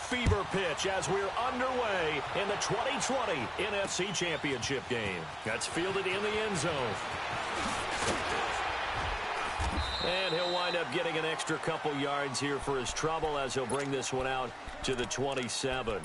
fever pitch as we're underway in the 2020 NFC Championship game. That's fielded in the end zone. And he'll wind up getting an extra couple yards here for his trouble as he'll bring this one out to the 27.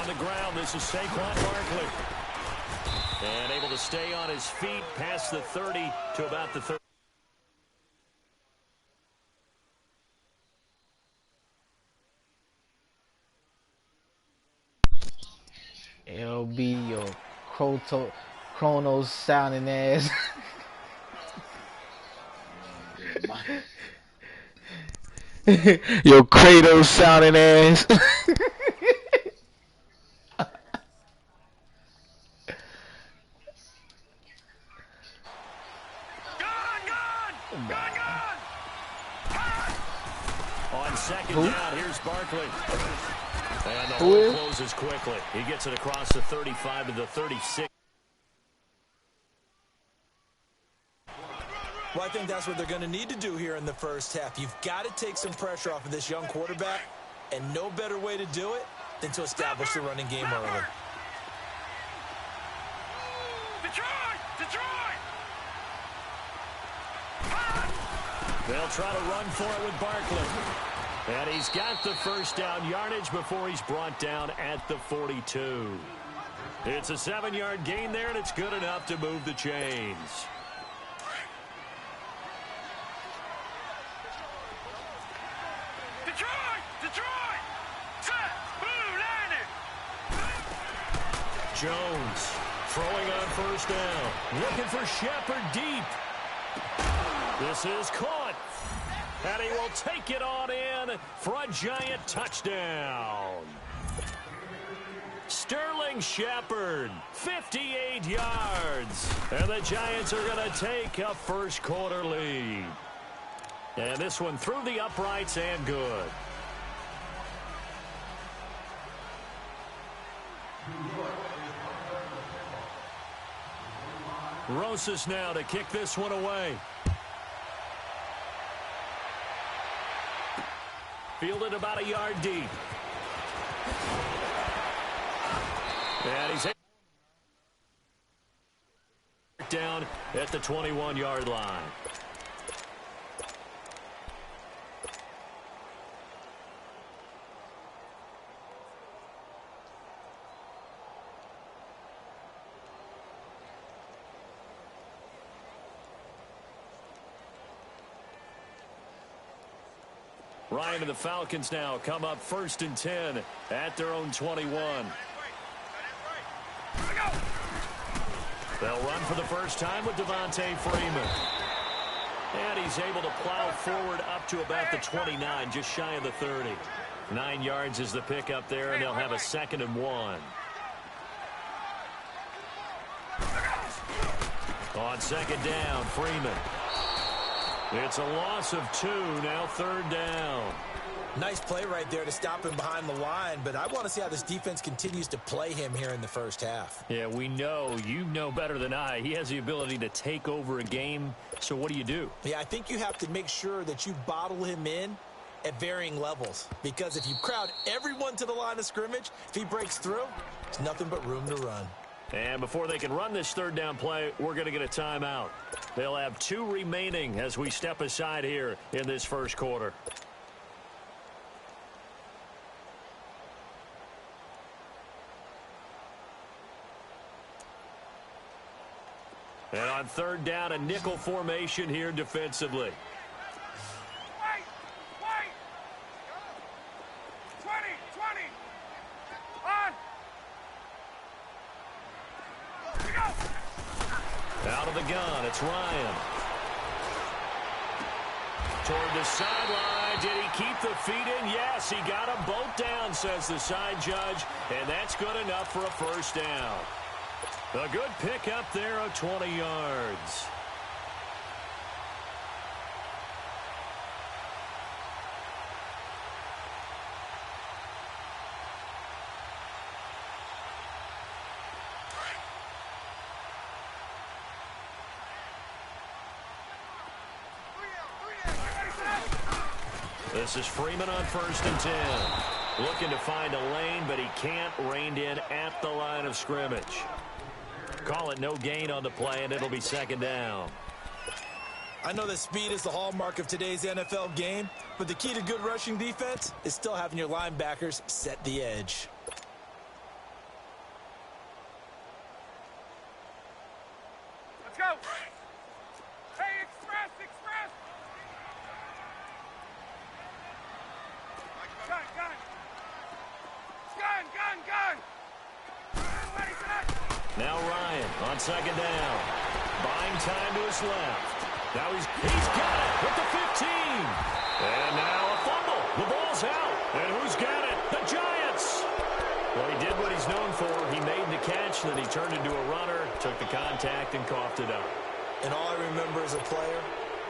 The ground, this is Saquon Barkley. And able to stay on his feet past the 30 to about the 30. LB, your Chronos sounding ass. Your Kratos sounding ass. On second down, here's Barkley. And the hole closes quickly. He gets it across the 35 to the 36. Well, I think that's what they're going to need to do here in the first half. You've got to take some pressure off of this young quarterback, and no better way to do it than to establish the running game early. They'll try to run for it with Barkley. And he's got the first down yardage before he's brought down at the 42. It's a 7-yard gain there, and it's good enough to move the chains. Jones throwing on first down. Looking for Shepard deep. This is caught. And he will take it on in for a giant touchdown. Sterling Shepard, 58 yards. And the Giants are going to take a first quarter lead. And this one through the uprights and good. Rosas now to kick this one away. Fielded about a yard deep. And he's down at the 21-yard line. Ryan and the Falcons now come up 1st and 10 at their own 21. They'll run for the first time with Devontae Freeman. And he's able to plow forward up to about the 29, just shy of the 30. 9 yards is the pickup there, and they'll have a 2nd and 1. On 2nd down, Freeman. It's a loss of 2, now 3rd down. Nice play right there to stop him behind the line, but I want to see how this defense continues to play him here in the first half. Yeah, we know. You know better than I. He has the ability to take over a game, so what do? Yeah, I think you have to make sure that you bottle him in at varying levels, because if you crowd everyone to the line of scrimmage, if he breaks through, there's nothing but room to run. And before they can run this 3rd down play, we're going to get a timeout. They'll have 2 remaining as we step aside here in this first quarter. And on 3rd down, a nickel formation here defensively. Out of the gun, it's Ryan. Toward the sideline. Did he keep the feet in? Yes, he got them both down, says the side judge, and that's good enough for a first down. A good pickup there of 20 yards. This is Freeman on 1st and 10. Looking to find a lane, but he can't. Reined in at the line of scrimmage. Call it no gain on the play, and it'll be 2nd down. I know that speed is the hallmark of today's NFL game, but the key to good rushing defense is still having your linebackers set the edge. Let's go. Hey, express, express. Gun, gun. Gun, gun, gun. Ready, set. Now Ryan on 2nd down. Buying time to his left. Now he's got it with the 15. And now a fumble. The ball's out. And who's got it? The Giants. Well, he did what he's known for. He made the catch, then he turned into a runner, took the contact, and coughed it up. And all I remember as a player,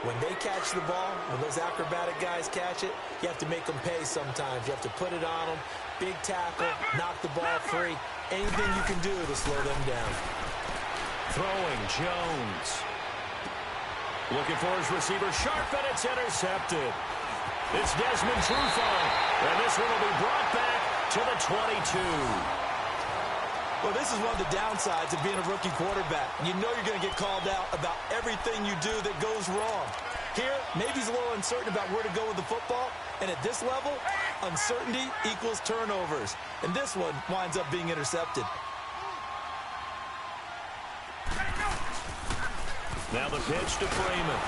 when they catch the ball, when those acrobatic guys catch it, you have to make them pay sometimes. You have to put it on them, big tackle, knock the ball free. Anything you can do to slow them down. Throwing, Jones. Looking for his receiver, sharp, and it's intercepted. It's Desmond Trufant, and this one will be brought back to the 22. Well, this is one of the downsides of being a rookie quarterback. You know you're going to get called out about everything you do that goes wrong. Here, maybe he's a little uncertain about where to go with the football, and at this level, uncertainty equals turnovers. And this one winds up being intercepted. Now the pitch to Freeman.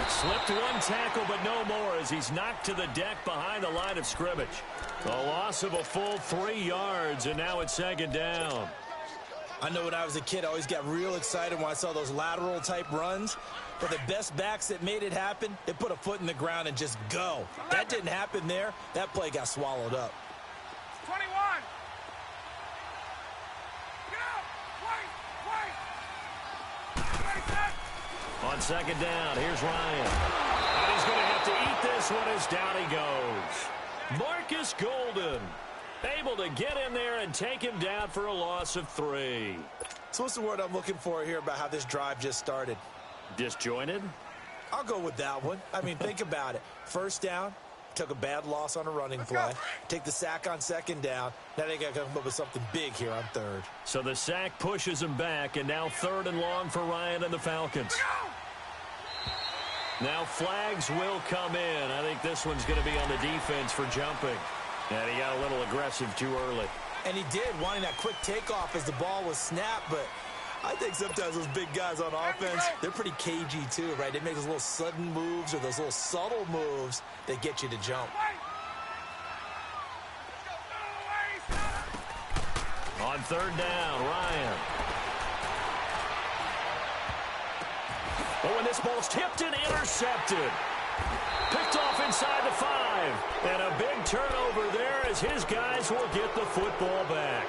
Slipped one tackle, but no more as he's knocked to the deck behind the line of scrimmage. A loss of a full 3 yards, and now it's 2nd down. I know when I was a kid, I always got real excited when I saw those lateral-type runs. But the best backs that made it happen, they put a foot in the ground and just go. That didn't happen there. That play got swallowed up. 21. Get out. Wait. Ready, set. On 2nd down, here's Ryan. And he's going to have to eat this one as down he goes. Marcus Golden able to get in there and take him down for a loss of 3. So what's the word I'm looking for here about how this drive just started? Disjointed? I'll go with that one. I mean, think about it. First down, took a bad loss on a running play. Take the sack on 2nd down. Now they got to come up with something big here on 3rd. So the sack pushes him back, and now 3rd and long for Ryan and the Falcons. Now flags will come in. I think this one's going to be on the defense for jumping. And he got a little aggressive too early. And he did, wanting that quick takeoff as the ball was snapped, but I think sometimes those big guys on offense, they're pretty cagey too, right? They make those little sudden moves or those little subtle moves that get you to jump. On 3rd down, Ryan. But when this ball's tipped and intercepted. Picked off inside the 5. And a big turnover there as his guys will get the football back.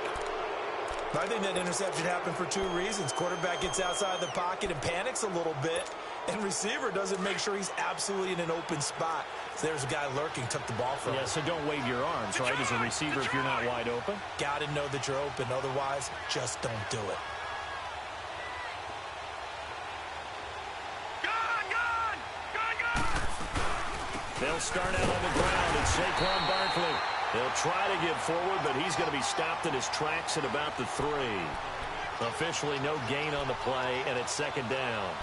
I think that interception happened for 2 reasons. Quarterback gets outside the pocket and panics a little bit. And receiver doesn't make sure he's absolutely in an open spot. So there's a guy lurking, took the ball from him. Yeah, so don't wave your arms, right, as a receiver if you're not wide open. Got to know that you're open. Otherwise, just don't do it. They'll start out on the ground. It's Saquon Barkley. They'll try to get forward, but he's going to be stopped in his tracks at about the 3. Officially no gain on the play, and it's 2nd down.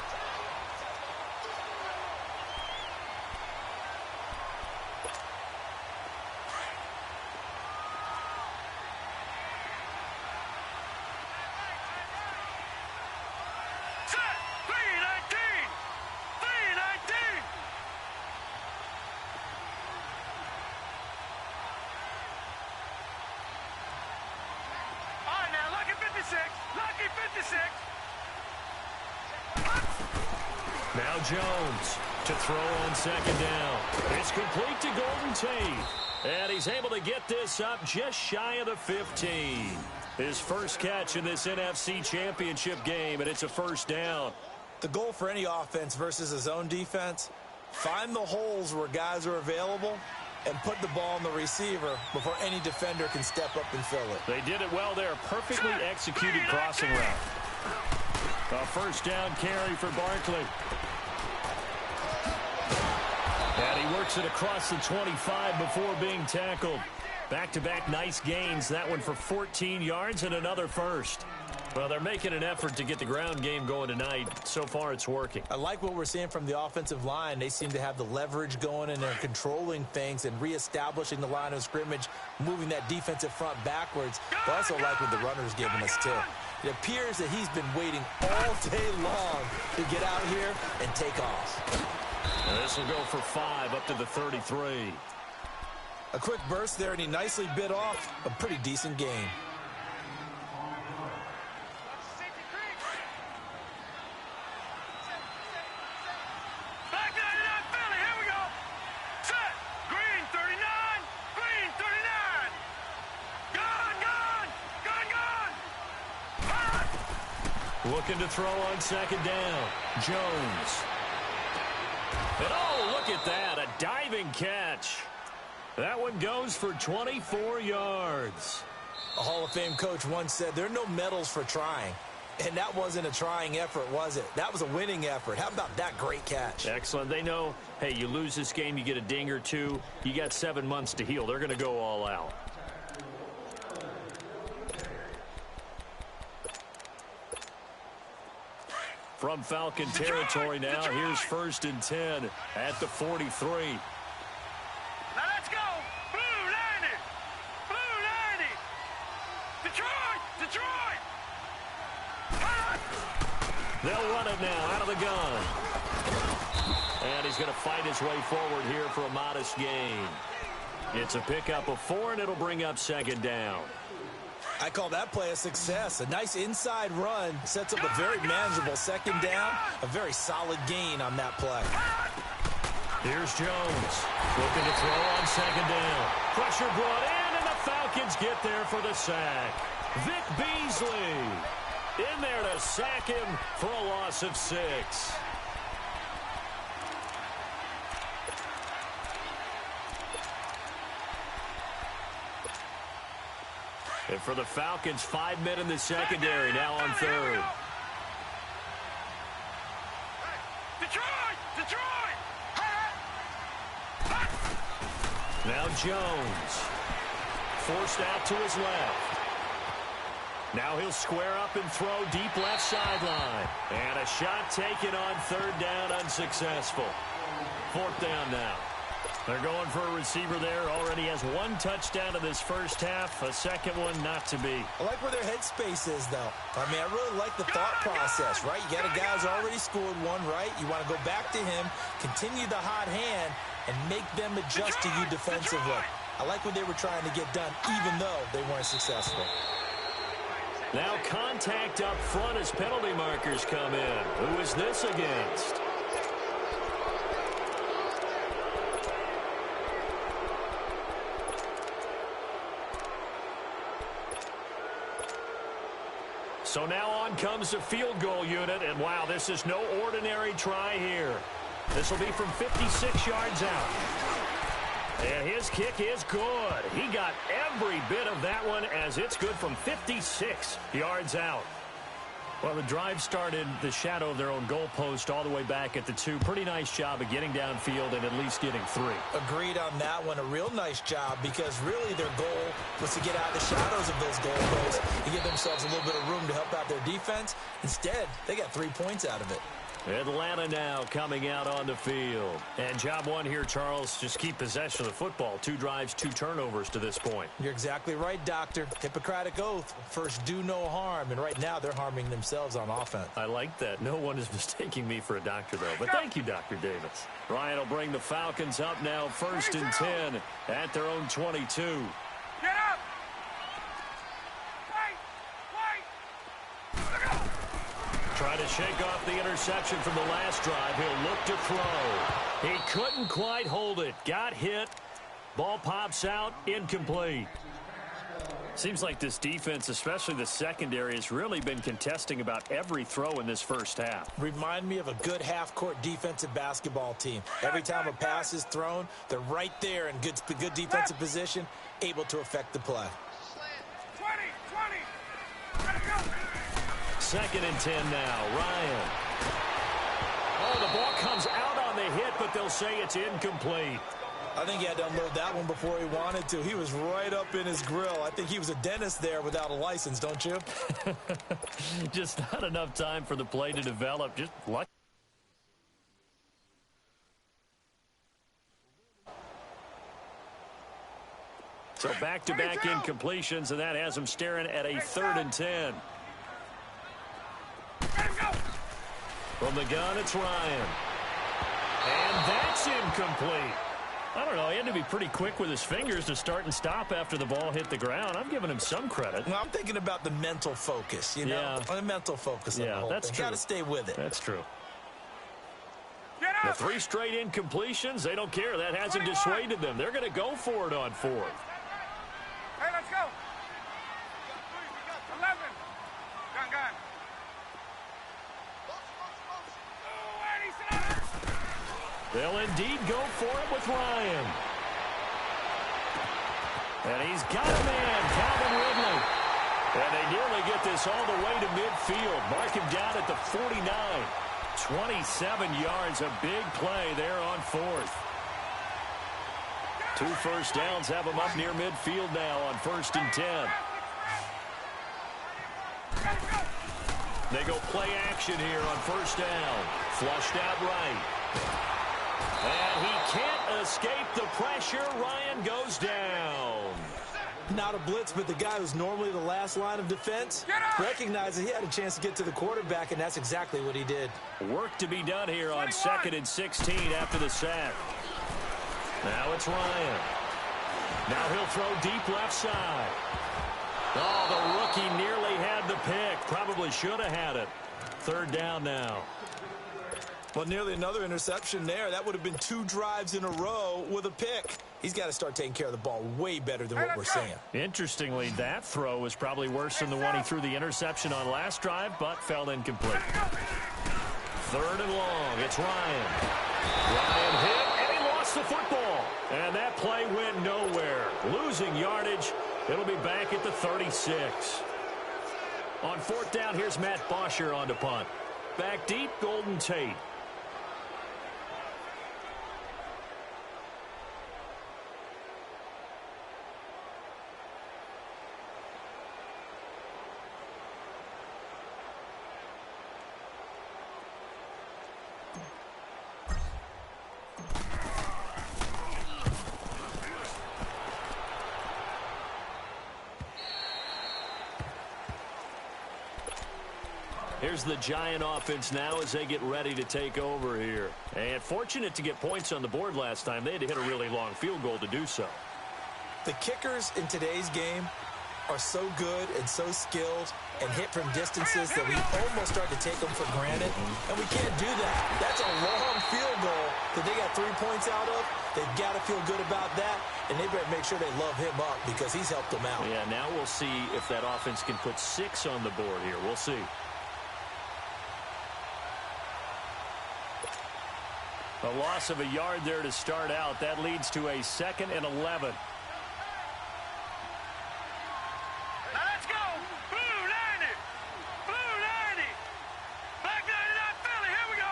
Lucky 56. Now Jones to throw on second down. It's complete to Golden Tate. And he's able to get this up just shy of the 15. His first catch in this NFC Championship game, and it's a first down. The goal for any offense versus his own defense, find the holes where guys are available and put the ball on the receiver before any defender can step up and fill it. They did it well there. Perfectly executed crossing route. A first down carry for Barkley. And he works it across the 25 before being tackled. Back-to-back nice gains. That one for 14 yards and another first. Well, they're making an effort to get the ground game going tonight. So far, it's working. I like what we're seeing from the offensive line. They seem to have the leverage going, and they're controlling things and reestablishing the line of scrimmage, moving that defensive front backwards. But I also like what the runner's giving us, too. It appears that he's been waiting all day long to get out here and take off. And this will go for 5 up to the 33. A quick burst there, and he nicely bit off a pretty decent game. Back 99, Philly, here we go. Set. Green 39, green 39. Gone. Looking to throw on second down. Jones. And oh, look at that, a diving catch. That one goes for 24 yards. A Hall of Fame coach once said, there are no medals for trying. And that wasn't a trying effort, was it? That was a winning effort. How about that great catch? Excellent. They know, hey, you lose this game, you get a ding or two. You got 7 months to heal. They're going to go all out. From Falcon territory now, here's 1st and 10 at the 43. Now let's go. Blue 90. Blue 90. Detroit. They'll run it now out of the gun. And he's going to fight his way forward here for a modest gain. It's a pickup of 4, and it'll bring up second down. I call that play a success. A nice inside run sets up a very manageable second down. A very solid gain on that play. Here's Jones looking to throw on second down. Pressure brought in, and the Falcons get there for the sack. Vic Beasley in there to sack him for a loss of 6. And for the Falcons, 5 men in the secondary, now on third. Detroit. Now Jones. Forced out to his left. Now he'll square up and throw deep left sideline. And a shot taken on third down, unsuccessful. 4th down now. They're going for a receiver there. Already has 1 touchdown in this first half. A second one not to be. I like where their headspace is, though. I mean, I really like the thought process, right? You got a guy who's already scored 1, right? You want to go back to him, continue the hot hand, and make them adjust to you defensively. I like what they were trying to get done, even though they weren't successful. Now contact up front as penalty markers come in. Who is this against? So now on comes the field goal unit, and wow, this is no ordinary try here. This will be from 56 yards out. And his kick is good. He got every bit of that one as it's good from 56 yards out. Well, the drive started the shadow of their own goalpost all the way back at the 2. Pretty nice job of getting downfield and at least getting 3. Agreed on that one. A real nice job because really their goal was to get out of the shadows of those goalposts and give themselves a little bit of room to help out their defense. Instead, they got 3 points out of it. Atlanta now coming out on the field. And job 1 here, Charles, just keep possession of the football. 2 drives, 2 turnovers to this point. You're exactly right, Doctor. Hippocratic oath. First, do no harm. And right now, they're harming themselves on offense. I like that. No one is mistaking me for a doctor, though. But thank you, Dr. Davis. Ryan will bring the Falcons up now 1st and 10 at their own 22. Get up. Wait. Look out. Try to shake off the interception from the last drive. He'll look to throw. He couldn't quite hold it. Got hit. Ball pops out. Incomplete. Seems like this defense, especially the secondary, has really been contesting about every throw in this first half. Remind me of a good half-court defensive basketball team. Every time a pass is thrown, they're right there in good defensive position, able to affect the play. 20. Let's go. 2nd and 10 now. Ryan. Oh, the ball comes out on the hit, but they'll say it's incomplete. I think he had to unload that one before he wanted to. He was right up in his grill. I think he was a dentist there without a license, don't you? Just not enough time for the play to develop. Just luck. So back-to-back incompletions, and that has him staring at a 3rd and 10. From the gun, it's Ryan. And that's incomplete. I don't know. He had to be pretty quick with his fingers to start and stop after the ball hit the ground. I'm giving him some credit. Well, I'm thinking about the mental focus, you know? The mental focus on the whole that's thing. true. Got to stay with it. That's true. Get The up. 3 straight incompletions, they don't care. That hasn't 21. dissuaded them. They're going to go for it on 4th. Hey, let's go. 11. Gun. Oh, Eddie, sit down. They'll indeed go for it with Ryan. And he's got a man, Calvin Ridley. And they nearly get this all the way to midfield. Mark him down at the 49. 27 yards, a big play there on 4th. 2 first downs have him up near midfield now on 1st and 10. They go play action here on 1st down. Flushed out right. And he can't escape the pressure. Ryan goes down. Not a blitz, but the guy who's normally the last line of defense recognized that he had a chance to get to the quarterback, and that's exactly what he did. Work to be done here on 2nd and 16 after the sack. Now it's Ryan. Now he'll throw deep left side. Oh, the rookie nearly had the pick. Probably should have had it. 3rd down now. Well, nearly another interception there. That would have been 2 drives in a row with a pick. He's got to start taking care of the ball way better than what we're seeing. Interestingly, that throw was probably worse than the one he threw the interception on last drive, but fell incomplete. 3rd and long. It's Ryan. Ryan hit, and he lost the football. And that play went nowhere. Losing yardage. It'll be back at the 36. On 4th down, here's Matt Bosher on to punt. Back deep, Golden Tate. Here's the Giant offense now as they get ready to take over here. And fortunate to get points on the board last time. They had to hit a really long field goal to do so. The kickers in today's game are so good and so skilled and hit from distances that we almost start to take them for granted. And we can't do that. That's a long field goal that they got 3 points out of. They've got to feel good about that. And they better make sure they love him up because he's helped them out. Yeah, now we'll see if that offense can put 6 on the board here. We'll see. A loss of a yard there to start out. That leads to a 2nd and 11. Now let's go. Blue 90. Blue 90. Black 99 Philly. Here we go.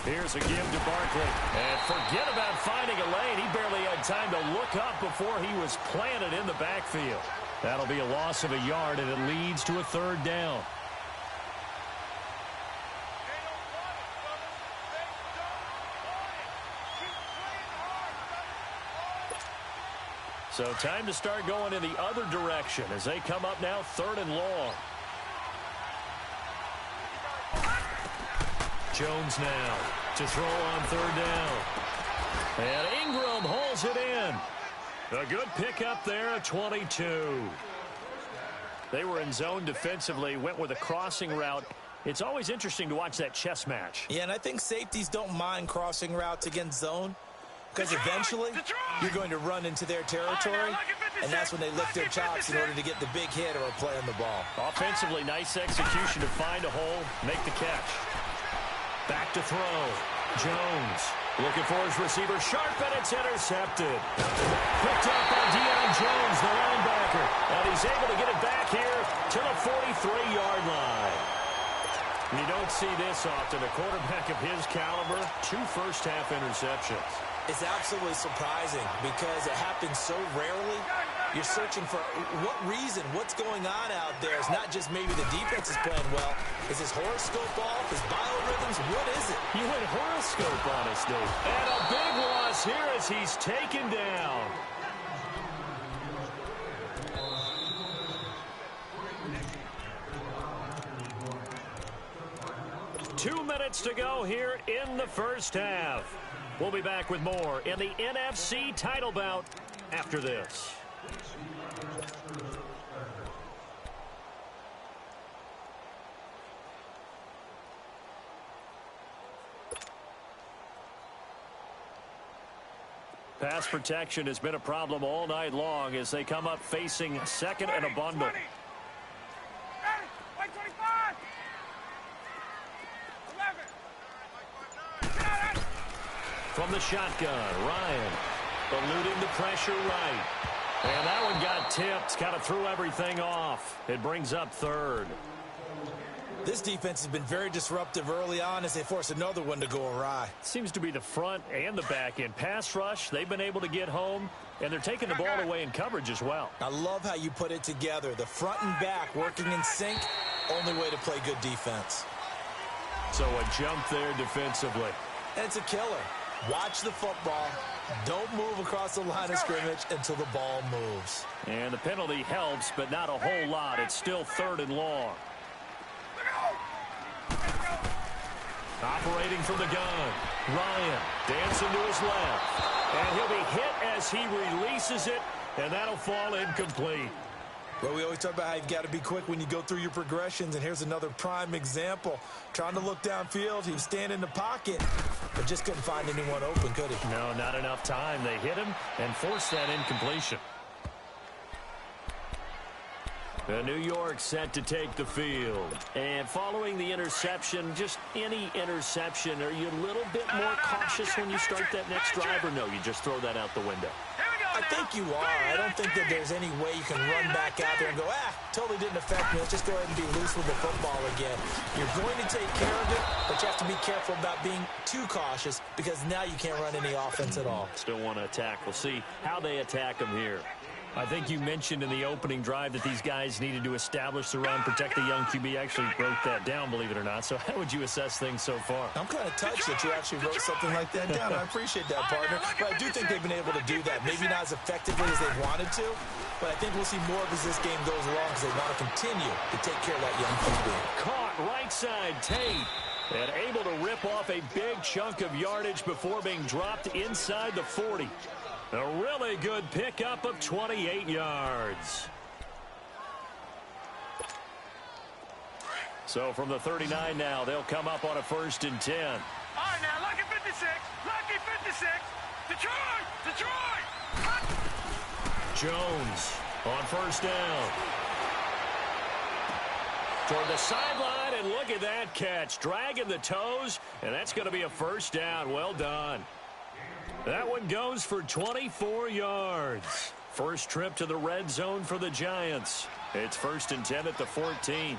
Here's a give to Barkley. And forget about finding a lane. He barely had time to look up before he was planted in the backfield. That'll be a loss of a yard, and it leads to a 3rd down. So time to start going in the other direction as they come up now 3rd and long. Jones now to throw on 3rd down. And Ingram hauls it in. A good pickup there at 22. They were in zone defensively, went with a crossing route. It's always interesting to watch that chess match. Yeah, and I think safeties don't mind crossing routes against zone because eventually you're going to run into their territory, and that's when they lift their chops in order to get the big hit or a play on the ball. Offensively, nice execution to find a hole, make the catch. Back to throw. Jones looking for his receiver. Sharp, and it's intercepted. Picked up by Deion Jones, the linebacker. And he's able to get it back here to the 43-yard line. You don't see this often. A quarterback of his caliber, 2 first-half interceptions. It's absolutely surprising because it happens so rarely. You're searching for what reason, what's going on out there. It's not just maybe the defense is playing well. Is his horoscope off? His biorhythms? What is it? You went horoscope on us, Dave. And a big loss here as he's taken down. Two minutes to go here in the first half. We'll be back with more in the NFC title bout after this. Pass protection has been a problem all night long as they come up facing second and a bundle. From the shotgun, Ryan eluding the pressure right. And that one got tipped, kind of threw everything off. It brings up third. This defense has been very disruptive early on as they force another one to go awry. Seems to be the front and the back end. Pass rush, they've been able to get home, and they're taking the ball away in coverage as well. I love how you put it together. The front and back working in sync, only way to play good defense. So a jump there defensively. And it's a killer. Watch the football. Don't move across the line of scrimmage until the ball moves. And the penalty helps, but not a whole lot. It's still third and long. Operating from the gun, Ryan dancing to his left. And he'll be hit as he releases it, and that'll fall incomplete. Well, we always talk about how you've got to be quick when you go through your progressions, and here's another prime example. Trying to look downfield, he was standing in the pocket, but just couldn't find anyone open, could he? No, not enough time. They hit him and forced that incompletion. New York set to take the field. And following the interception, just any interception, are you a little bit more cautious when you start that next drive, or no, you just throw that out the window? I think you are. I don't think that there's any way you can run back out there and go, totally didn't affect me. Let's just go ahead and be loose with the football again. You're going to take care of it, but you have to be careful about being too cautious because now you can't run any offense at all. Still want to attack. We'll see how they attack them here. I think you mentioned in the opening drive that these guys needed to establish the run, protect the young QB. Actually wrote that down, believe it or not. So how would you assess things so far? I'm kind of touched that you actually wrote something like that down. I appreciate that, partner. But I do think they've been able to do that. Maybe not as effectively as they wanted to, but I think we'll see more of as this game goes along because they want to continue to take care of that young QB. Caught right side, Tate. And able to rip off a big chunk of yardage before being dropped inside the 40. A really good pickup of 28 yards. So from the 39 now, they'll come up on a 1st and 10. All right, now, lucky 56. Lucky 56. Detroit! Detroit! Jones on 1st down. Toward the sideline, and look at that catch. Dragging the toes, and that's going to be a 1st down. Well done. That one goes for 24 yards. First trip to the red zone for the Giants. It's 1st and 10 at the 14.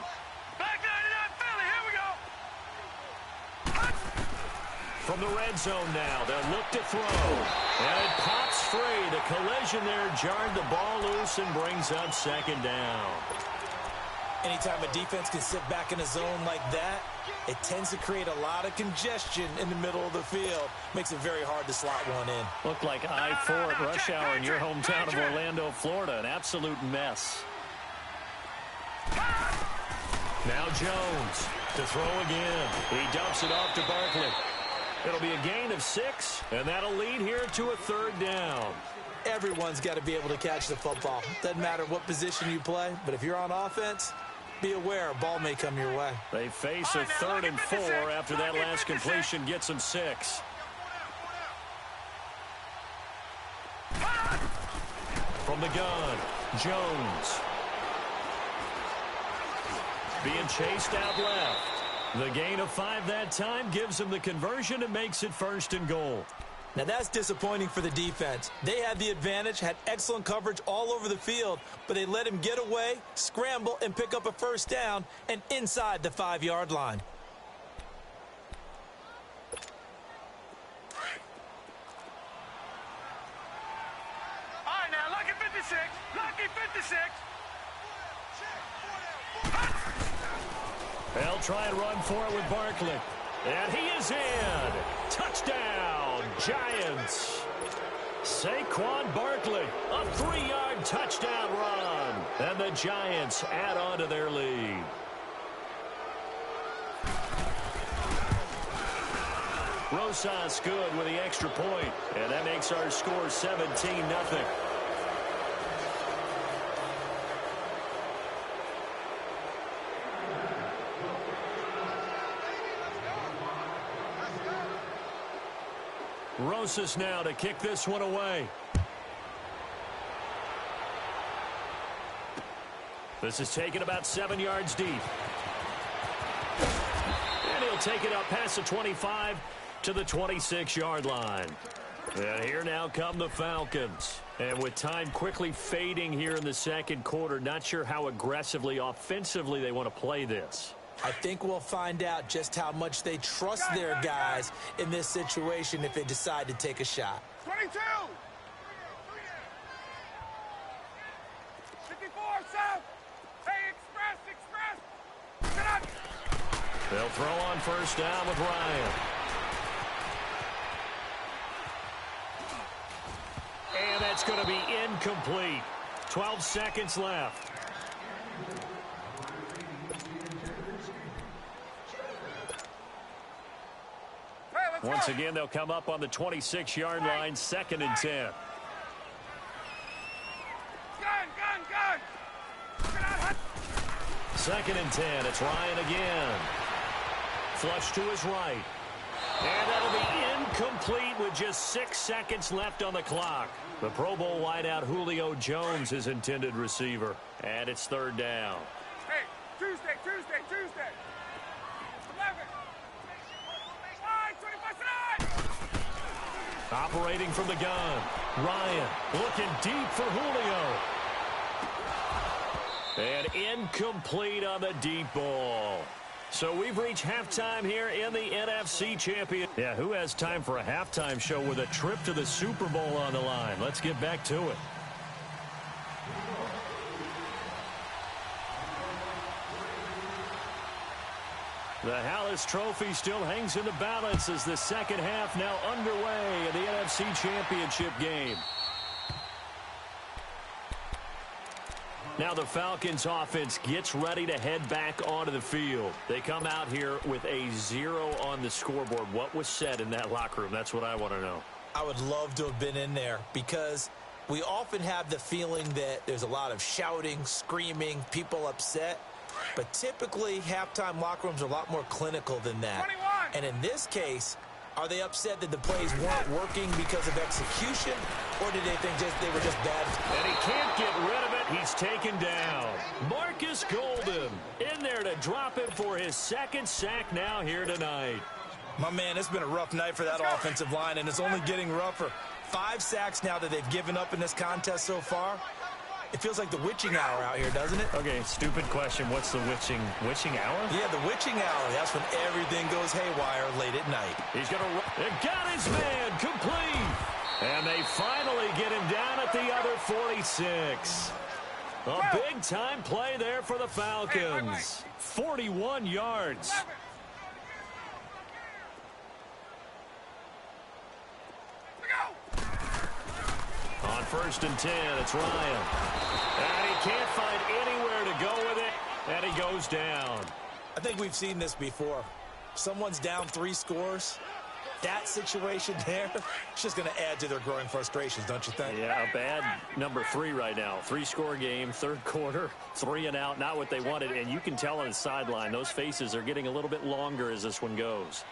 Back 99 Philly, here we go. From the red zone now, they'll look to throw. And it pops free. The collision there jarred the ball loose and brings up 2nd down. Anytime a defense can sit back in a zone like that, it tends to create a lot of congestion in the middle of the field. Makes it very hard to slot one in. Looked like I-4 at rush hour in your hometown of Orlando, Florida. An absolute mess. Now Jones to throw again. He dumps it off to Barkley. It'll be a gain of 6, and that'll lead here to a 3rd down. Everyone's got to be able to catch the football. Doesn't matter what position you play, but if you're on offense, be aware a ball may come your way. They face a 3rd and 4 after that last completion gets them 6. From the gun, Jones. Being chased out left. The gain of 5 that time gives them the conversion and makes it 1st and goal. Now that's disappointing for the defense. They had the advantage, had excellent coverage all over the field, but they let him get away, scramble, and pick up a 1st down and inside the 5-yard line. All right, now, lucky 56. Lucky 56. They'll try and run for it with Barkley. And he is in. Touchdown, Giants. Saquon Barkley, a 3-yard touchdown run. And the Giants add on to their lead. Rosas good with the extra point. And that makes our score 17-0. Rosas now to kick this one away. This is taken about 7 yards deep. And he'll take it up past the 25 to the 26-yard line. And here now come the Falcons. And with time quickly fading here in the 2nd quarter, not sure how aggressively, offensively they want to play this. I think we'll find out just how much they trust their guys in this situation if they decide to take a shot. 22. 54, South. Hey, express. Get up. They'll throw on 1st down with Ryan. And that's going to be incomplete. 12 seconds left. Once again, they'll come up on the 26-yard line, 2nd and 10. Gun. 2nd and 10. It's Ryan again. Flush to his right. And that'll be incomplete with just 6 seconds left on the clock. The Pro Bowl wideout Julio Jones is intended receiver. And it's 3rd down. Hey, Tuesday. 11. Operating from the gun. Ryan looking deep for Julio. And incomplete on the deep ball. So we've reached halftime here in the NFC Championship. Yeah, who has time for a halftime show with a trip to the Super Bowl on the line? Let's get back to it. The Hallis Trophy still hangs in the balance as the 2nd half now underway in the NFC Championship game. Now the Falcons offense gets ready to head back onto the field. They come out here with a 0 on the scoreboard. What was said in that locker room? That's what I want to know. I would love to have been in there because we often have the feeling that there's a lot of shouting, screaming, people upset. But typically, halftime locker rooms are a lot more clinical than that. 21. And in this case, are they upset that the plays weren't working because of execution, or did they think they were just bad? And he can't get rid of it. He's taken down. Marcus Golden in there to drop him for his 2nd sack now here tonight. My man, it's been a rough night for that offensive line, and it's only getting rougher. 5 sacks now that they've given up in this contest so far. It feels like the witching hour out here, doesn't it? Okay, stupid question. What's the witching hour? Yeah, the witching hour. That's when everything goes haywire late at night. He's going to run. Got his man complete. And they finally get him down at the other 46. A big-time play there for the Falcons. 41 yards. On 1st and 10, it's Ryan. And he can't find anywhere to go with it, and he goes down. I think we've seen this before. Someone's down 3 scores, That situation there, it's just going to add to their growing frustrations, don't you think? Yeah, a bad number 3 right now. 3-score game, third quarter, 3 and out, not what they wanted. And you can tell on the sideline, those faces are getting a little bit longer as this one goes.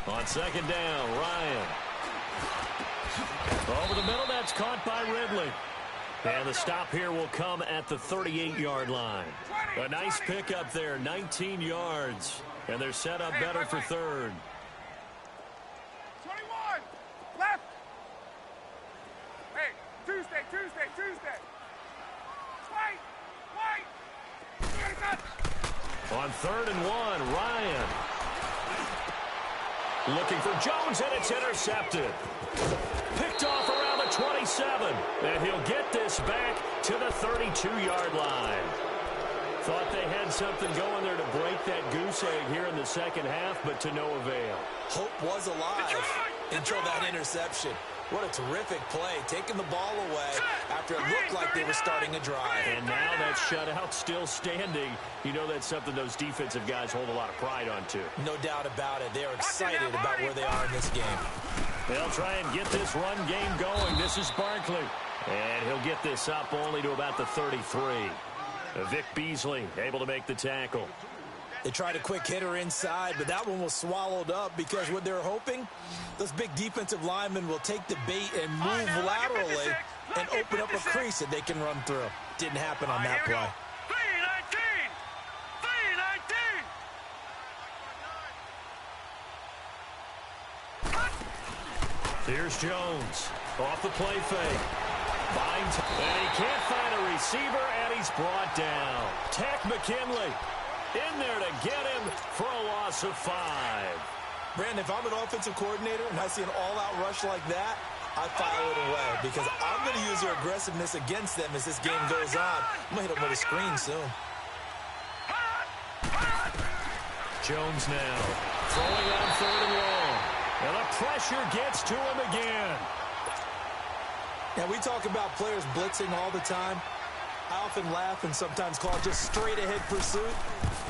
On second down, Ryan. Over the middle, that's caught by Ridley. And the stop here will come at the 38-yard line. A nice pickup there, 19 yards. And they're set up better for third. 21, left. Hey, Tuesday. Wait. On 3rd and 1, Ryan. Looking for Jones, and it's intercepted. Picked off around the 27. And he'll get this back to the 32-yard line. Thought they had something going there to break that goose egg here in the second half, but to no avail. Hope was alive until that interception. What a terrific play, taking the ball away after it looked like they were starting a drive. And now that shutout still standing. You know that's something those defensive guys hold a lot of pride on, too. No doubt about it. They are excited about where they are in this game. They'll try and get this run game going. This is Barkley. And he'll get this up only to about the 33. Vic Beasley able to make the tackle. They tried a quick hitter inside, but that one was swallowed up because what they're hoping, those big defensive linemen will take the bait and move laterally and open up a crease that they can run through. Didn't happen on that play. 3-19. Here's Jones off the play fake. And he can't find a receiver, and he's brought down. Tack McKinley in there to get him for a loss of 5. Brandon, if I'm an offensive coordinator and I see an all-out rush like that, I file it away because I'm going to use their aggressiveness against them as this game goes on. I'm going to hit them with a screen soon. Jones now throwing on 3rd and long. And the pressure gets to him again. Now, we talk about players blitzing all the time. I often laugh and sometimes call it just straight-ahead pursuit.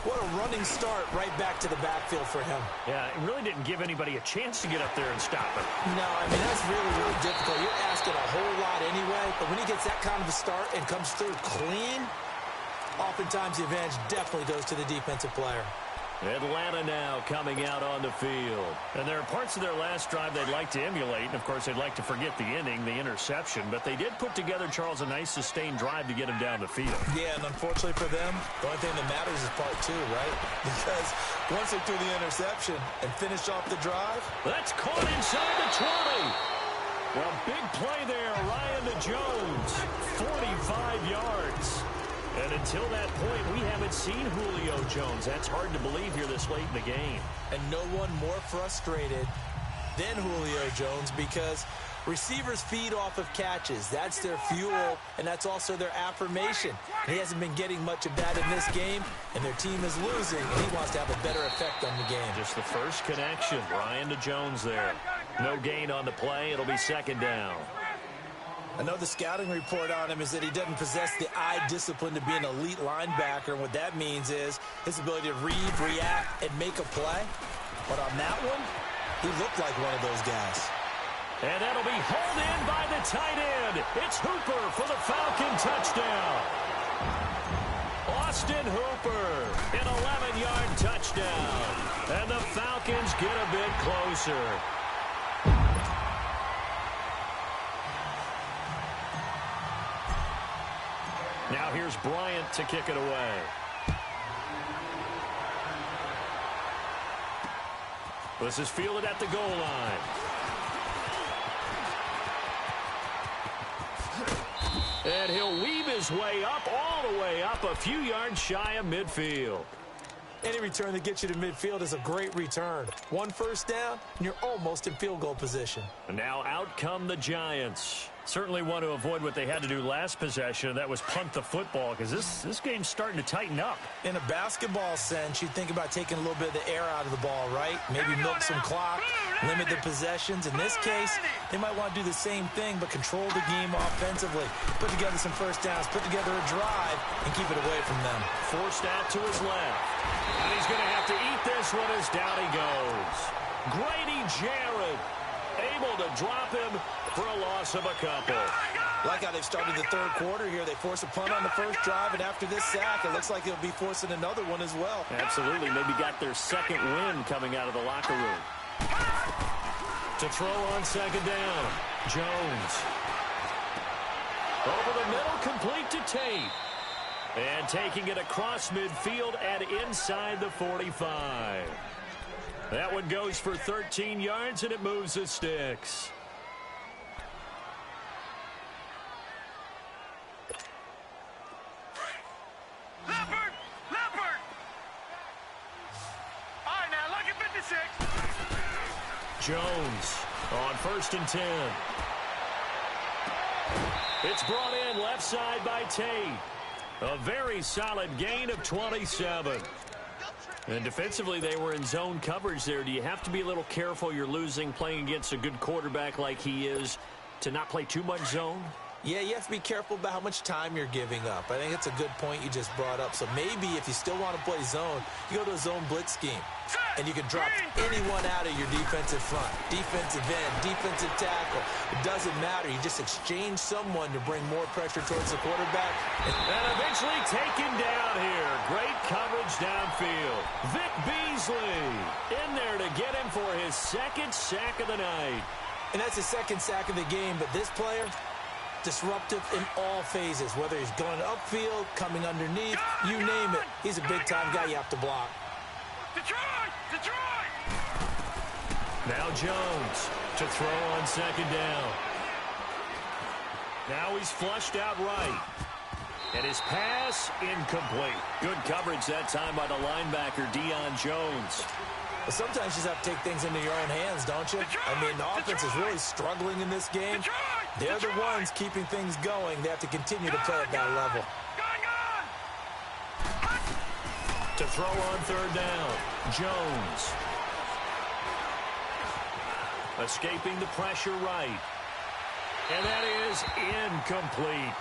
What a running start right back to the backfield for him. Yeah, it really didn't give anybody a chance to get up there and stop him. No, I mean, that's really, really difficult. You're asking a whole lot anyway, but when he gets that kind of a start and comes through clean, oftentimes the advantage definitely goes to the defensive player. Atlanta now coming out on the field. And there are parts of their last drive they'd like to emulate. And, of course, they'd like to forget the inning, the interception. But they did put together, Charles, a nice sustained drive to get him down the field. Yeah, and unfortunately for them, the only thing that matters is part 2, right? Because once they threw the interception and finished off the drive. That's caught inside the 20. Well, big play there, Ryan to Jones. 45 yards. And until that point, we haven't seen Julio Jones. That's hard to believe here this late in the game. And no one more frustrated than Julio Jones because receivers feed off of catches. That's their fuel, and that's also their affirmation. And he hasn't been getting much of that in this game, and their team is losing, and he wants to have a better effect on the game. Just the first connection, Ryan to Jones there. No gain on the play. It'll be second down. I know the scouting report on him is that he doesn't possess the eye discipline to be an elite linebacker. And what that means is his ability to read, react, and make a play. But on that one, he looked like one of those guys. And that'll be hauled in by the tight end. It's Hooper for the Falcon touchdown. Austin Hooper, an 11-yard touchdown. And the Falcons get a bit closer. Now here's Bryant to kick it away. This is fielded at the goal line. And he'll weave his way up, all the way up, a few yards shy of midfield. Any return that gets you to midfield is a great return. 1 first down, and you're almost in field goal position. And now out come the Giants. Certainly want to avoid what they had to do last possession. That was punt the football, because this game's starting to tighten up. In a basketball sense, you think about taking a little bit of the air out of the ball, right? Maybe milk some clock, limit the possessions. In this case, they might want to do the same thing, but control the game offensively. Put together some first downs, put together a drive, and keep it away from them. Forced out to his left. And he's going to have to eat this one as down he goes. Grady Jarrett able to drop him for a loss of a couple. Like how they've started the third quarter here. They force a punt on the first drive, and after this sack, it looks like they'll be forcing another one as well. Absolutely. Maybe got their second win coming out of the locker room. To throw on second down, Jones. Over the middle, complete to Tate. And taking it across midfield and inside the 45. That one goes for 13 yards, and it moves the sticks. Leopard! Leopard! All right, now, look at 56. Jones on 1st and 10. It's brought in left side by Tate. A very solid gain of 27. And defensively, they were in zone coverage there. Do you have to be a little careful? You're losing playing against a good quarterback like he is to not play too much zone? Yeah, you have to be careful about how much time you're giving up. I think it's a good point you just brought up. So maybe if you still want to play zone, you go to a zone blitz scheme. And you can drop anyone out of your defensive front. Defensive end, defensive tackle. It doesn't matter. You just exchange someone to bring more pressure towards the quarterback. And eventually taken down here. Great coverage downfield. Vic Beasley in there to get him for his second sack of the night. And that's his second sack of the game. But this player, disruptive in all phases. Whether he's going upfield, coming underneath, you name it. He's a big-time guy you have to block. Detroit! Detroit! Now Jones to throw on second down. Now he's flushed out right. And his pass incomplete. Good coverage that time by the linebacker, Deion Jones. But sometimes you just have to take things into your own hands, don't you? I mean, the offense is really struggling in this game. They're the ones keeping things going. They have to continue to play at that level. To throw on third down, Jones. Escaping the pressure right. And that is incomplete.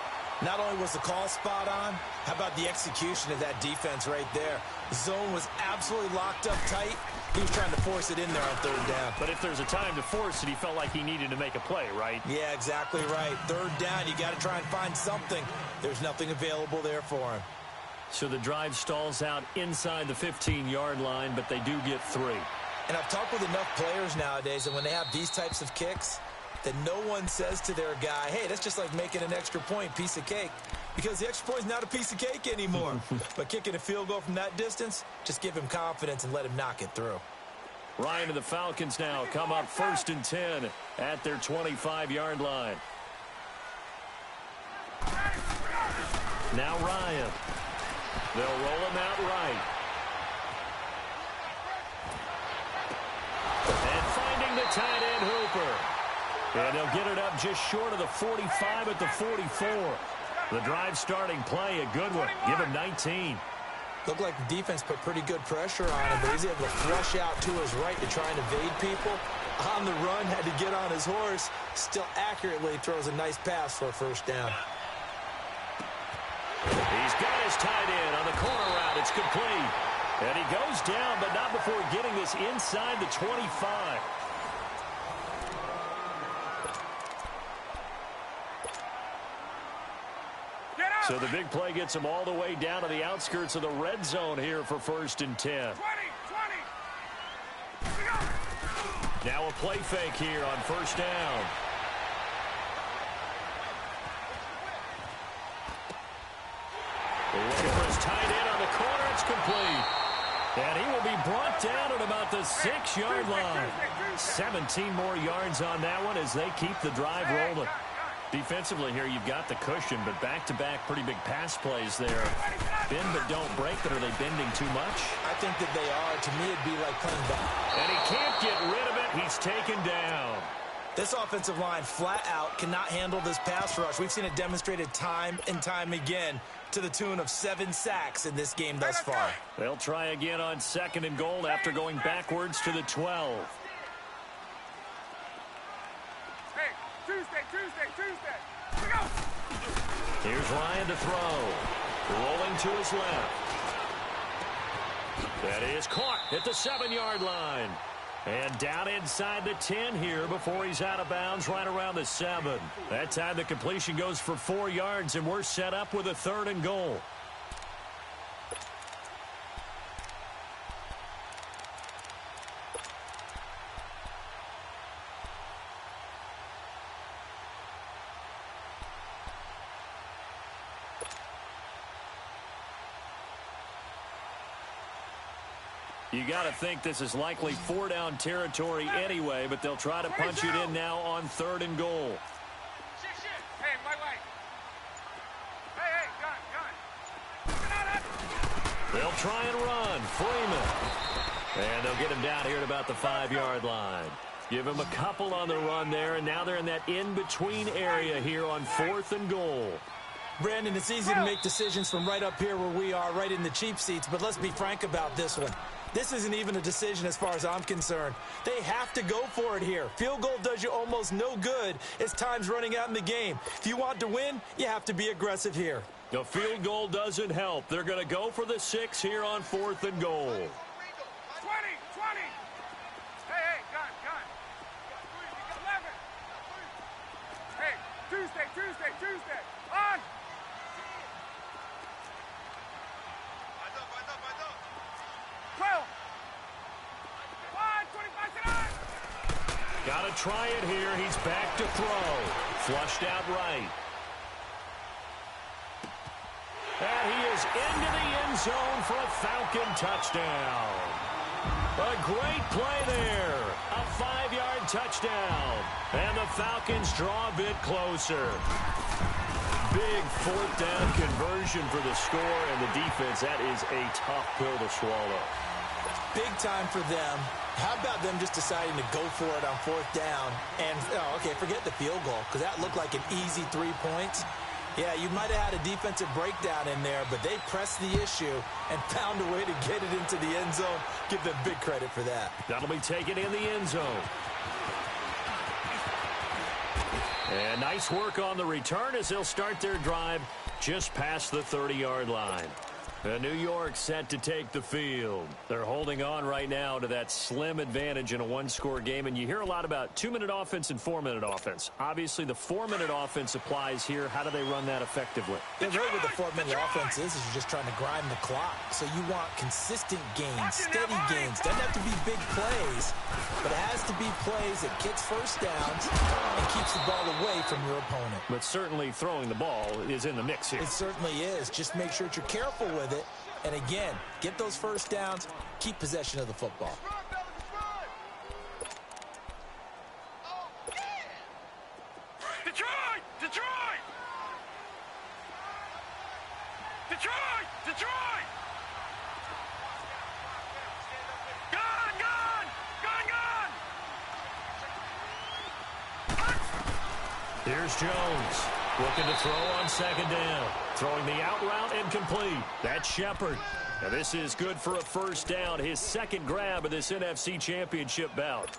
Not only was the call spot on, how about the execution of that defense right there? The zone was absolutely locked up tight. He was trying to force it in there on third down. But if there's a time to force it, he felt like he needed to make a play, right? Yeah, exactly right. Third down, you got to try and find something. There's nothing available there for him. So the drive stalls out inside the 15-yard line, but they do get 3. And I've talked with enough players nowadays that when they have these types of kicks, that no one says to their guy, hey, that's just like making an extra point, piece of cake. Because the extra point is not a piece of cake anymore. But kicking a field goal from that distance, just give him confidence and let him knock it through. Ryan and the Falcons now come up 1st and 10 at their 25-yard line. Now Ryan. They'll roll him out right. And finding the tight end Hooper. And they'll get it up just short of the 45 at the 44. The drive starting play, a good one. Give him 19. Looked like the defense put pretty good pressure on him, but he's able to flush out to his right to try and evade people. On the run, had to get on his horse. Still accurately throws a nice pass for a first down. He's got his tight end on the corner route. It's complete. And he goes down, but not before getting this inside the 25. So the big play gets him all the way down to the outskirts of the red zone here for 1st and 10. 20. Now a play fake here on first down. Looking for his tight end on the corner. It's complete. And he will be brought down at about the 6-yard line. 17 more yards on that one as they keep the drive rolling. Defensively here, you've got the cushion, but back-to-back pretty big pass plays there. Bend but don't break, but are they bending too much? I think that they are. To me, it'd be like playing back. And he can't get rid of it. He's taken down. This offensive line flat out cannot handle this pass rush. We've seen it demonstrated time and time again to the tune of 7 sacks in this game thus far. They'll try again on 2nd and goal after going backwards to the 12. Hey, Tuesday. Here we go. Here's Ryan to throw. Rolling to his left. That is caught at the 7-yard line. And down inside the 10 here before he's out of bounds right around the 7. That time the completion goes for 4 yards, and we're set up with a 3rd and goal. You got to think this is likely 4-down territory anyway, but they'll try to punch it in now on 3rd and goal. Hey, my way. Hey, gun. They'll try and run. Freeman. And they'll get him down here at about the 5-yard line. Give him a couple on the run there, and now they're in that in-between area here on 4th and goal. Brandon, it's easy to make decisions from right up here where we are, right in the cheap seats, but let's be frank about this one. This isn't even a decision as far as I'm concerned. They have to go for it here. Field goal does you almost no good as time's running out in the game. If you want to win, you have to be aggressive here. The field goal doesn't help. They're going to go for the 6 here on 4th and goal. 20. Hey, gun. 11. Hey, Tuesday. On. 12. 25. Got to try it here. He's back to throw. Flushed out right. And he is into the end zone for a Falcon touchdown. A great play there. A 5-yard touchdown. And the Falcons draw a bit closer. Big 4th down conversion for the score, and the defense, that is a tough pill to swallow. Big time for them. How about them just deciding to go for it on 4th down? And, forget the field goal, because that looked like an easy 3 points. Yeah, you might have had a defensive breakdown in there, but they pressed the issue and found a way to get it into the end zone. Give them big credit for that. That'll be taken in the end zone. And nice work on the return as they'll start their drive just past the 30-yard line. New York set to take the field. They're holding on right now to that slim advantage in a 1-score game, and you hear a lot about 2-minute offense and 4-minute offense. Obviously, the 4-minute offense applies here. How do they run that effectively? Yeah, really what the 4-minute offense is you're just trying to grind the clock. So you want consistent gains, steady gains. Doesn't have to be big plays, but it has to be plays that gets first downs and keeps the ball away from your opponent. But certainly throwing the ball is in the mix here. It certainly is. Just make sure that you're careful with it. And again, get those first downs, keep possession of the football. Detroit! Gun! Here's Jones. Looking to throw on 2nd down. Throwing the out route incomplete. That's Shepard. Now this is good for a first down. His 2nd grab of this NFC Championship bout.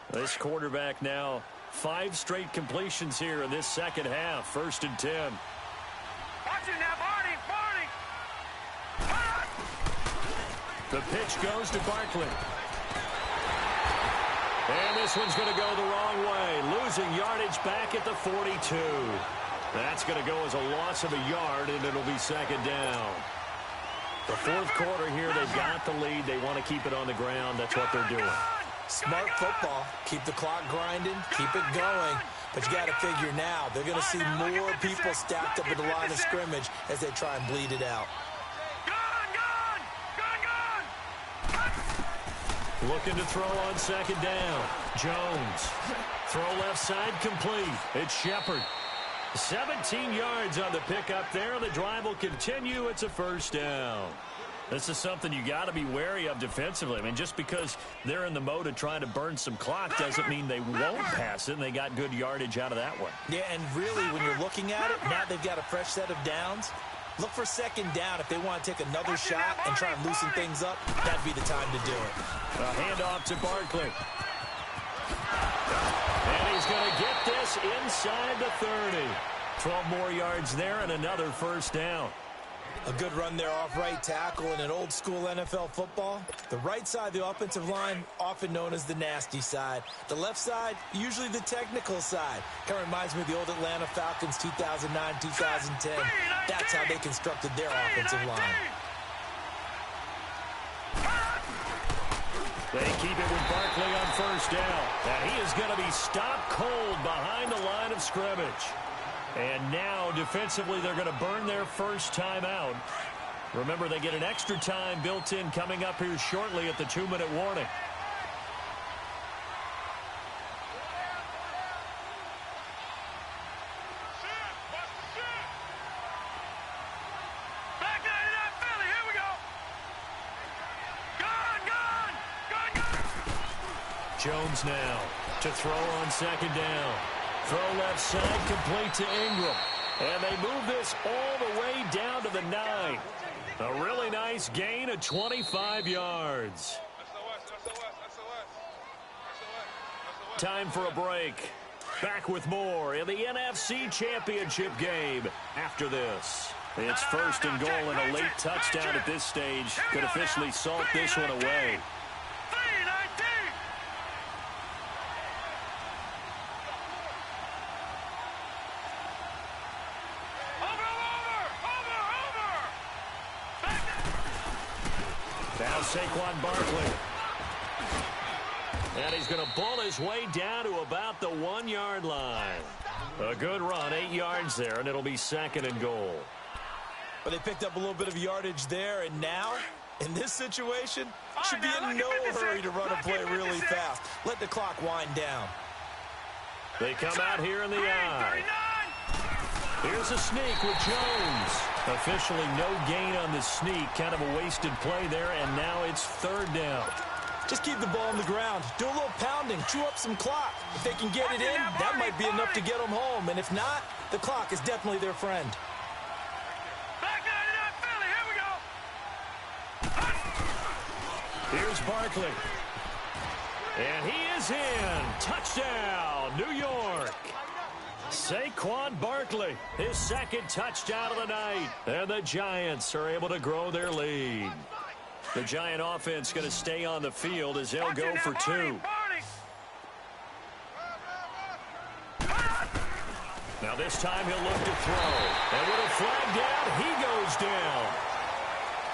This quarterback now 5 straight completions here in this 2nd half. 1st and 10. Watch it now, Barney! The pitch goes to Barkley. And this one's going to go the wrong way. Losing yardage back at the 42. That's going to go as a loss of a yard, and it'll be 2nd down. The 4th quarter here, they've got the lead. They want to keep it on the ground. That's what they're doing. Smart football. Keep the clock grinding. Keep it going. But you got to figure now, they're going to see more people stacked up at the line of scrimmage as they try and bleed it out. Looking to throw on 2nd down. Jones. Throw left side complete. It's Shepard. 17 yards on the pickup there. The drive will continue. It's a first down. This is something you got to be wary of defensively. I mean, just because they're in the mode of trying to burn some clock doesn't mean they won't pass it, and they got good yardage out of that one. Yeah, and really, when you're looking at it, now they've got a fresh set of downs. Look for second down if they want to take another shot and try and loosen things up. That'd be the time to do it. A handoff to Barkley. And he's going to get this inside the 30. 12 more yards there and another first down. A good run there off right tackle in an old-school NFL football. The right side of the offensive line, often known as the nasty side. The left side, usually the technical side. Kind of reminds me of the old Atlanta Falcons 2009-2010. That's how they constructed their offensive line. They keep it with Barkley on first down. And he is going to be stopped cold behind the line of scrimmage. And now, defensively, they're going to burn their first time out. Remember, they get an extra time built in coming up here shortly at the 2-minute warning. Back 99 Philly, here we go. Gone. Jones now to throw on second down. Throw left side, complete to Ingram. And they move this all the way down to the 9. A really nice gain of 25 yards. Time for a break. Back with more in the NFC Championship game after this. It's first and goal, and a late touchdown at this stage could officially salt this one away. Now Saquon Barkley. And he's going to bull his way down to about the 1-yard line. A good run, 8 yards there, and it'll be second and goal. But they picked up a little bit of yardage there, and now, in this situation, should be in no hurry to run a play really fast. Let the clock wind down. They come out here in the eye. Here's a sneak with Jones. Officially no gain on the sneak. Kind of a wasted play there, and now it's third down. Just keep the ball on the ground. Do a little pounding. Chew up some clock. If they can get it in, that might be enough to get them home. And if not, the clock is definitely their friend. Back 99 Philly, here we go. Here's Barkley. And he is in. Touchdown, New York. Saquon Barkley, his second touchdown of the night. And the Giants are able to grow their lead. The Giant offense going to stay on the field as they'll go for 2. Now this time he'll look to throw. And with a flag down, he goes down.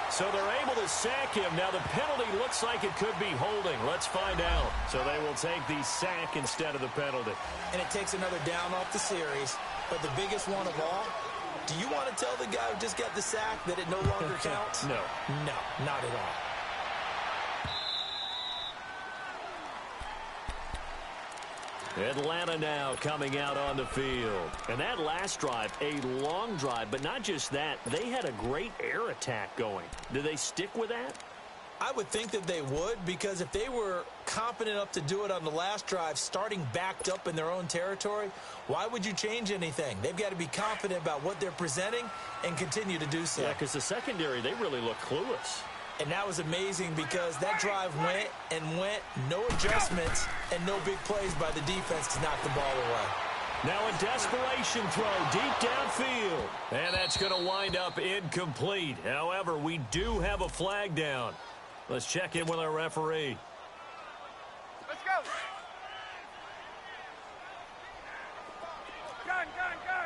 So they're able to sack him. Now the penalty looks like it could be holding. Let's find out. So they will take the sack instead of the penalty. And it takes another down off the series. But the biggest one of all, do you want to tell the guy who just got the sack that it no longer counts? No. No, not at all. Atlanta now coming out on the field. And that last drive, a long drive, but not just that. They had a great air attack going. Do they stick with that? I would think that they would, because if they were confident enough to do it on the last drive, starting backed up in their own territory, why would you change anything? They've got to be confident about what they're presenting and continue to do so. Yeah, because the secondary, they really look clueless. And that was amazing because that drive went and went, no adjustments, and no big plays by the defense to knock the ball away. Now a desperation throw deep downfield. And that's going to wind up incomplete. However, we do have a flag down. Let's check in with our referee. Let's go. Gun. Let go.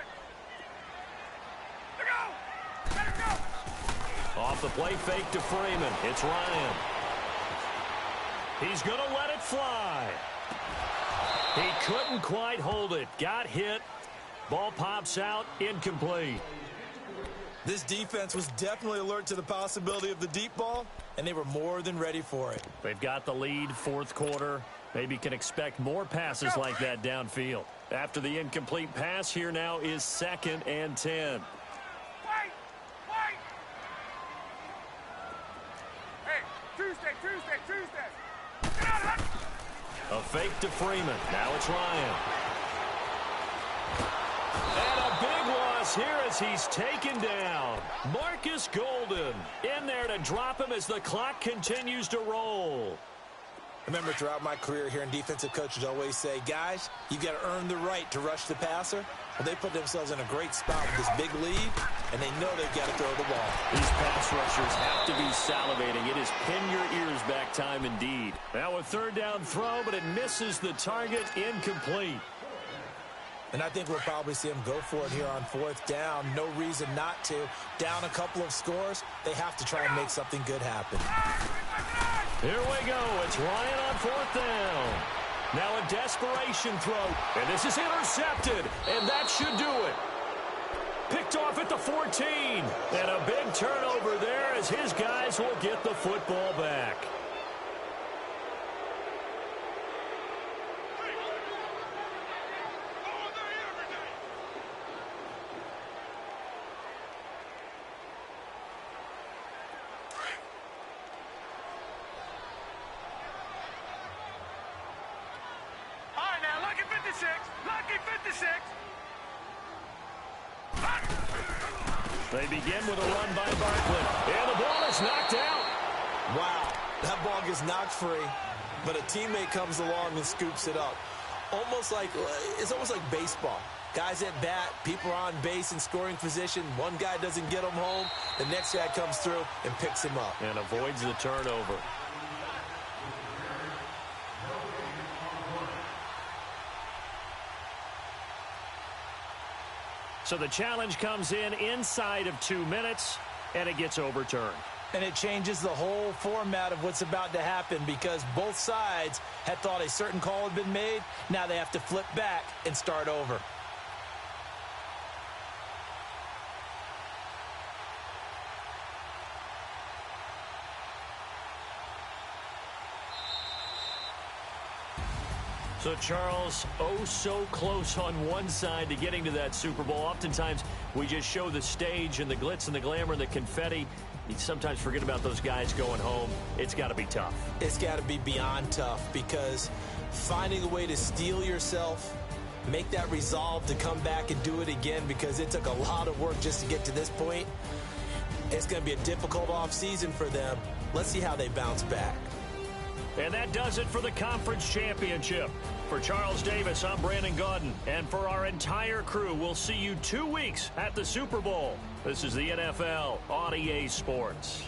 Let it go. Off the play fake to Freeman. It's Ryan. He's going to let it fly. He couldn't quite hold it. Got hit. Ball pops out. Incomplete. This defense was definitely alert to the possibility of the deep ball, and they were more than ready for it. They've got the lead, fourth quarter. Maybe can expect more passes like that downfield. After the incomplete pass, here now is 2nd and 10. Wait. Tuesday. Get out of that. A fake to Freeman. Now it's Ryan. And a big loss here as he's taken down. Marcus Golden in there to drop him as the clock continues to roll. Remember, throughout my career here in defensive coaches always say, guys, you got to earn the right to rush the passer. Well, they put themselves in a great spot with this big lead, and they know they've got to throw the ball. These pass rushers have to be salivating. It is pin your ears back time indeed. Now a third down throw, but it misses the target, incomplete. And I think we'll probably see him go for it here on fourth down. No reason not to. Down a couple of scores, they have to try and make something good happen. Here we go. It's Ryan on fourth down. Now a desperation throw. And this is intercepted. And that should do it. Picked off at the 14. And a big turnover there as his guys will get the football back. Lucky 56. They begin with a run by Barkley. And the ball is knocked out. Wow, that ball gets knocked free, but a teammate comes along and scoops it up. It's almost like baseball. Guys at bat, people are on base in scoring position. One guy doesn't get him home. The next guy comes through and picks him up. And avoids the turnover. So the challenge comes in inside of 2 minutes, and it gets overturned. And it changes the whole format of what's about to happen because both sides had thought a certain call had been made. Now they have to flip back and start over. So, Charles, oh so close on one side to getting to that Super Bowl. Oftentimes, we just show the stage and the glitz and the glamour and the confetti. You sometimes forget about those guys going home. It's got to be tough. It's got to be beyond tough because finding a way to steel yourself, make that resolve to come back and do it again because it took a lot of work just to get to this point. It's going to be a difficult offseason for them. Let's see how they bounce back. And that does it for the conference championship. For Charles Davis, I'm Brandon Gaudin. And for our entire crew, we'll see you 2 weeks at the Super Bowl. This is the NFL on EA Sports.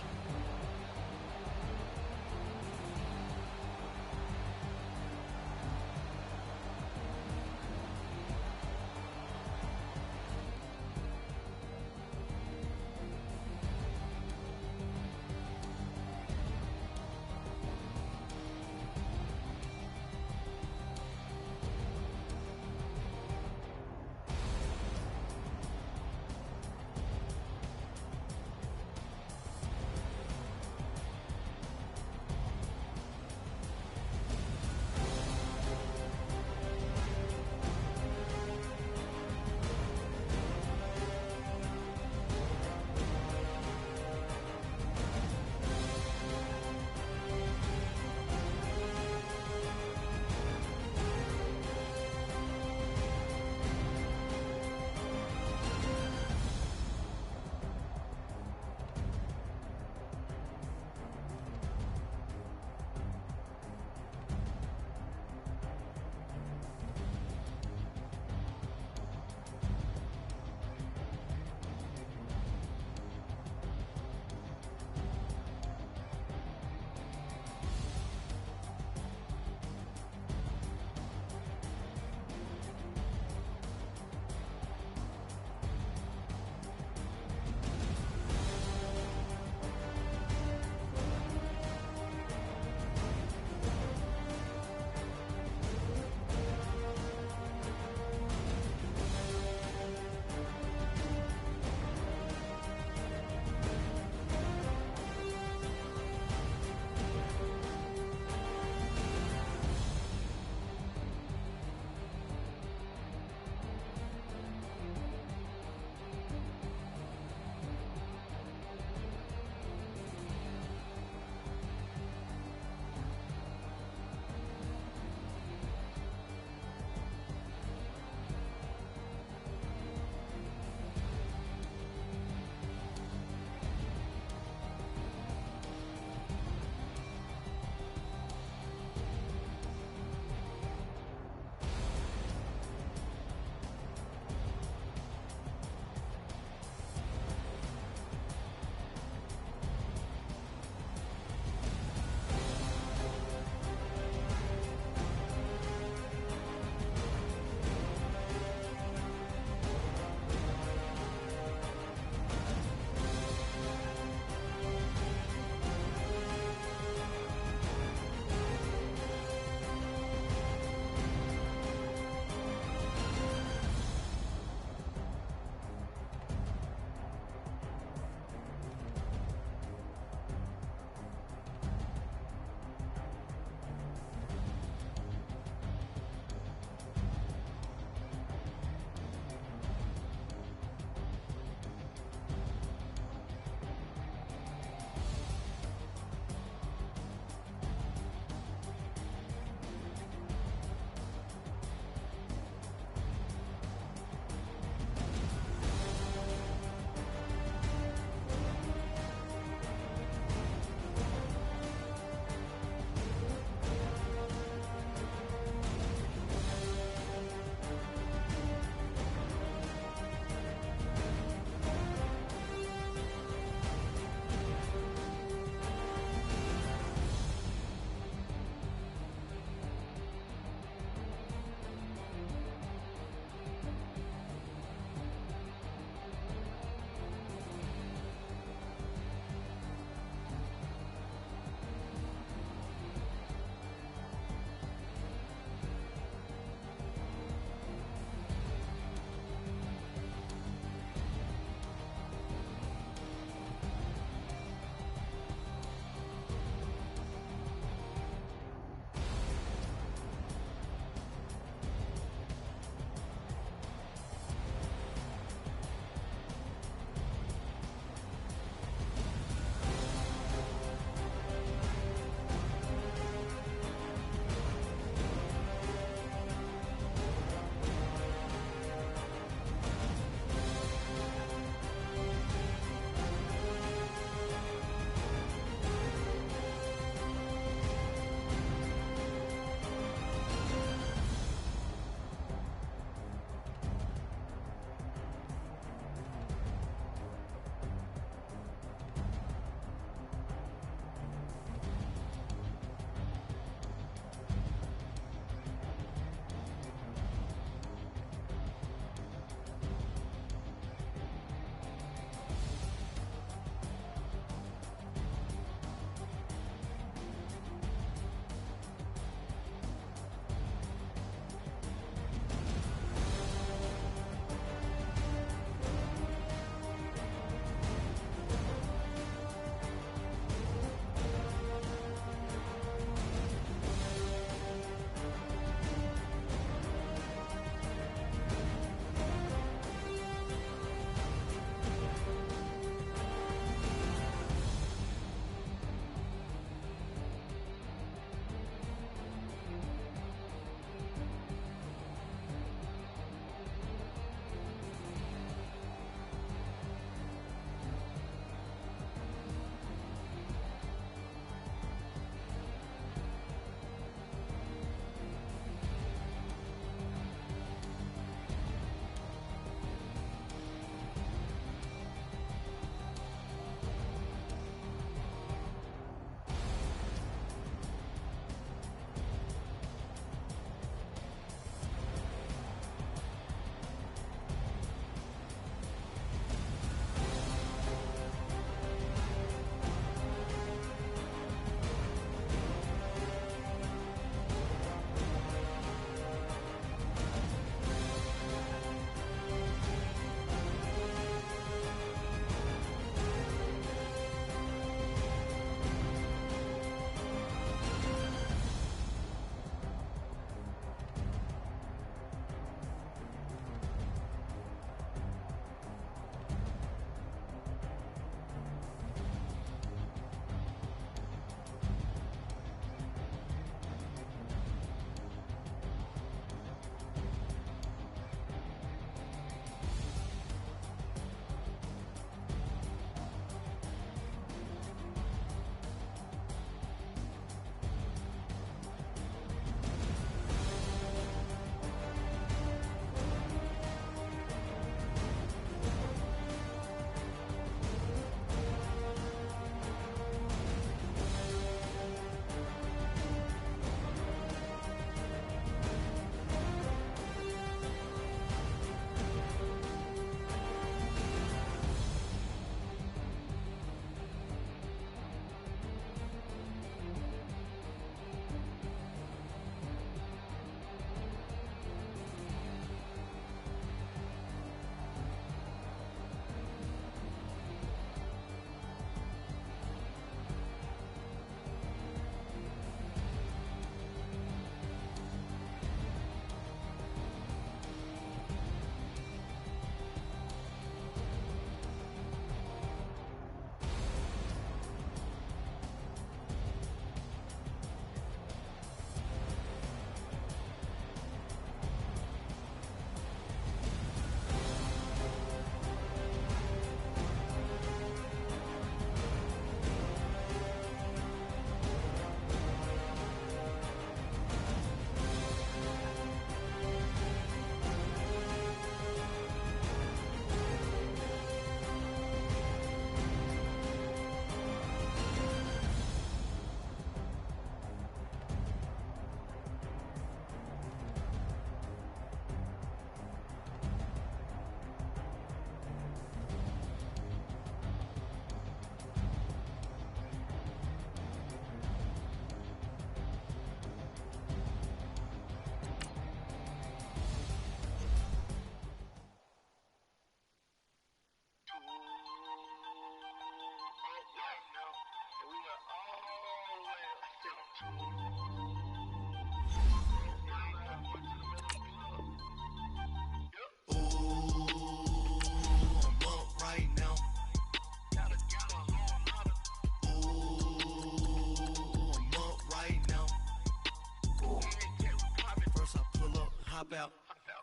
Hop out,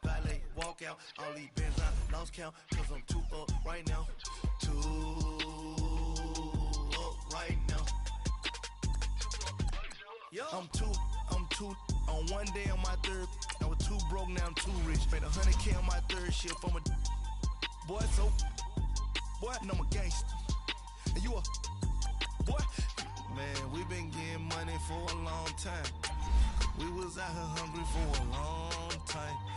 valet, walk out. All these bands I lost count, cause I'm too up right now. Too up right now. I'm too on one day on my third. I was too broke, now I'm too rich. Made 100K on my third shift. I'm a boy, so boy, and I'm a gangster. And you a boy. Man, we been getting money for a long time. We was out here hungry for a long time.